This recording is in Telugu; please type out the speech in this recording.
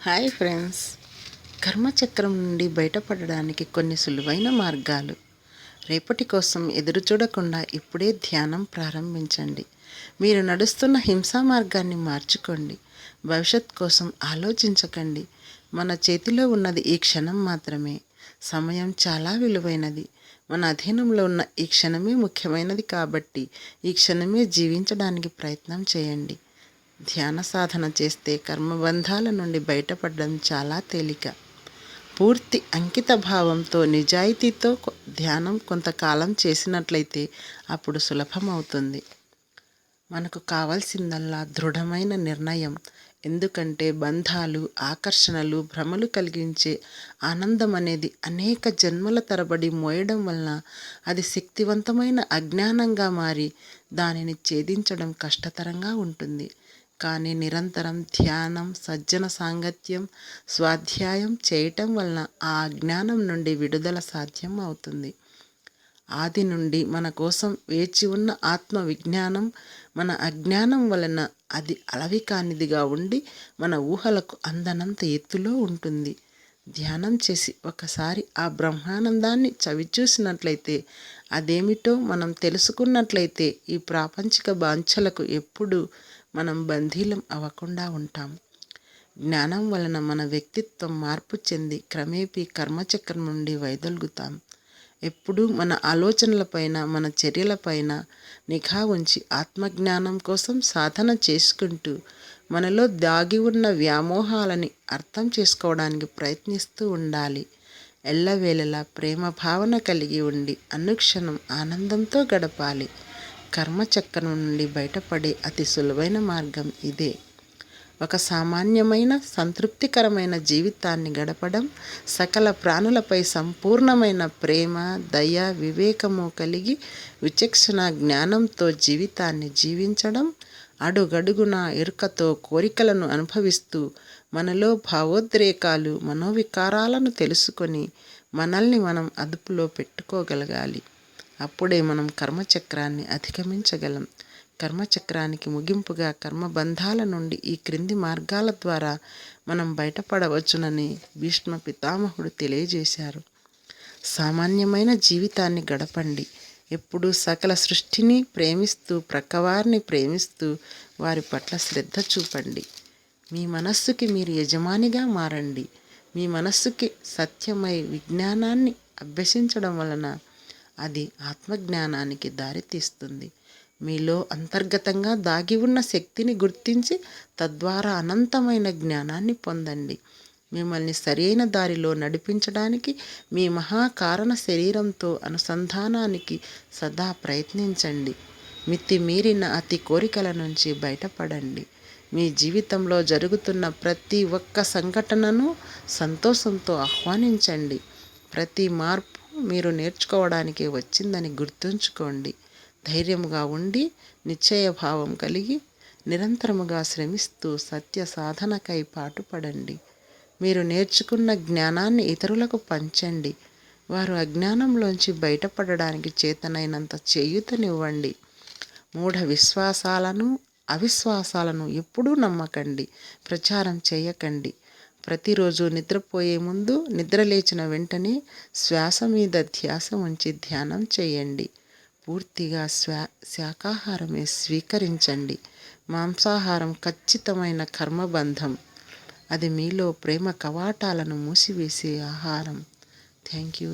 హాయ్ ఫ్రెండ్స్, కర్మచక్రం నుండి బయటపడడానికి కొన్ని సులువైన మార్గాలు. రేపటి కోసం ఎదురు చూడకుండా ఇప్పుడే ధ్యానం ప్రారంభించండి. మీరు నడుస్తున్న హింసా మార్గాన్ని మార్చుకోండి. భవిష్యత్ కోసం ఆలోచించకండి. మన చేతిలో ఉన్నది ఈ క్షణం మాత్రమే. సమయం చాలా విలువైనది. మన అధీనంలో ఉన్న ఈ క్షణమే ముఖ్యమైనది కాబట్టి ఈ క్షణమే జీవించడానికి ప్రయత్నం చేయండి. ధ్యాన సాధన చేస్తే కర్మబంధాల నుండి బయటపడడం చాలా తేలిక. పూర్తి అంకిత భావంతో నిజాయితీతో ధ్యానం కొంతకాలం చేసినట్లయితే అప్పుడు సులభమవుతుంది. మనకు కావాల్సిందల్లా దృఢమైన నిర్ణయం. ఎందుకంటే బంధాలు, ఆకర్షణలు, భ్రమలు కలిగించే ఆనందం అనేది అనేక జన్మల తరబడి మోయడం వలన అది శక్తివంతమైన అజ్ఞానంగా మారి దానిని ఛేదించడం కష్టతరంగా ఉంటుంది. కానీ నిరంతరం ధ్యానం, సజ్జన సాంగత్యం, స్వాధ్యాయం చేయటం వలన ఆ అజ్ఞానం నుండి విడుదల సాధ్యం అవుతుంది. ఆది నుండి మన కోసం వేచి ఉన్న ఆత్మ విజ్ఞానం మన అజ్ఞానం వలన అది అలవి కానిదిగా ఉండి మన ఊహలకు అందనంత ఎత్తులో ఉంటుంది. ధ్యానం చేసి ఒకసారి ఆ బ్రహ్మానందాన్ని చవిచూసినట్లయితే, అదేమిటో మనం తెలుసుకున్నట్లయితే ఈ ప్రాపంచిక బాంఛలకు ఎప్పుడూ మనం బందీలం అవ్వకుండా ఉంటాం. జ్ఞానం వలన మన వ్యక్తిత్వం మార్పు చెంది క్రమేపీ కర్మచక్రం నుండి వైదొలుగుతాం. ఎప్పుడూ మన ఆలోచనలపైన, మన చర్యలపైన నిఘా ఉంచి ఆత్మజ్ఞానం కోసం సాధన చేసుకుంటూ మనలో దాగి ఉన్న వ్యామోహాలని అర్థం చేసుకోవడానికి ప్రయత్నిస్తూ ఉండాలి. ఎల్లవేళలా ప్రేమ భావన కలిగి ఉండి అనుక్షణం ఆనందంతో గడపాలి. కర్మచక్రం నుండి బయటపడే అతి సులువైన మార్గం ఇదే. ఒక సామాన్యమైన సంతృప్తికరమైన జీవితాన్ని గడపడం, సకల ప్రాణులపై సంపూర్ణమైన ప్రేమ, దయ, వివేకము కలిగి విచక్షణ జ్ఞానంతో జీవితాన్ని జీవించడం, అడుగడుగున ఎరుకతో కోరికలను అనుభవిస్తూ మనలో భావోద్రేకాలు, మనోవికారాలను తెలుసుకొని మనల్ని మనం అదుపులో పెట్టుకోగలగాలి. అప్పుడే మనం కర్మచక్రాన్ని అధిగమించగలం. కర్మచక్రానికి ముగింపుగా కర్మబంధాల నుండి ఈ క్రింది మార్గాల ద్వారా మనం బయటపడవచ్చునని భీష్మ పితామహుడు తెలియజేశారు. సామాన్యమైన జీవితాన్ని గడపండి. ఎప్పుడూ సకల సృష్టిని ప్రేమిస్తూ, ప్రక్కవారిని ప్రేమిస్తూ వారి పట్ల శ్రద్ధ చూపండి. మీ మనస్సుకి మీరు యజమానిగా మారండి. మీ మనస్సుకి సత్యమై విజ్ఞానాన్ని అభ్యసించడం వలన అది ఆత్మజ్ఞానానికి దారితీస్తుంది. మీలో అంతర్గతంగా దాగి ఉన్న శక్తిని గుర్తించి తద్వారా అనంతమైన జ్ఞానాన్ని పొందండి. మిమ్మల్ని సరైన దారిలో నడిపించడానికి మీ మహాకారణ శరీరంతో అనుసంధానానికి సదా ప్రయత్నించండి. మితిమీరిన అతి కోరికల నుంచి బయటపడండి. మీ జీవితంలో జరుగుతున్న ప్రతి ఒక్క సంఘటనను సంతోషంతో ఆహ్వానించండి. ప్రతి మార్పు మీరు నేర్చుకోవడానికి వచ్చిందని గుర్తుంచుకోండి. ధైర్యముగా ఉండి, నిశ్చయభావం కలిగి, నిరంతరముగా శ్రమిస్తూ సత్య సాధనకై పాటుపడండి. మీరు నేర్చుకున్న జ్ఞానాన్ని ఇతరులకు పంచండి. వారు అజ్ఞానంలోంచి బయటపడడానికి చేతనైనంత చేయూతనివ్వండి. మూఢ విశ్వాసాలను, అవిశ్వాసాలను ఎప్పుడూ నమ్మకండి, ప్రచారం చేయకండి. ప్రతిరోజు నిద్రపోయే ముందు, నిద్రలేచిన వెంటనే శ్వాస మీద ధ్యాస ఉంచి ధ్యానం చేయండి. పూర్తిగా శాకాహారమే స్వీకరించండి. మాంసాహారం ఖచ్చితమైన కర్మబంధం. అది మీలో ప్రేమ కవాటాలను మూసివేసే ఆహారం. Thank you.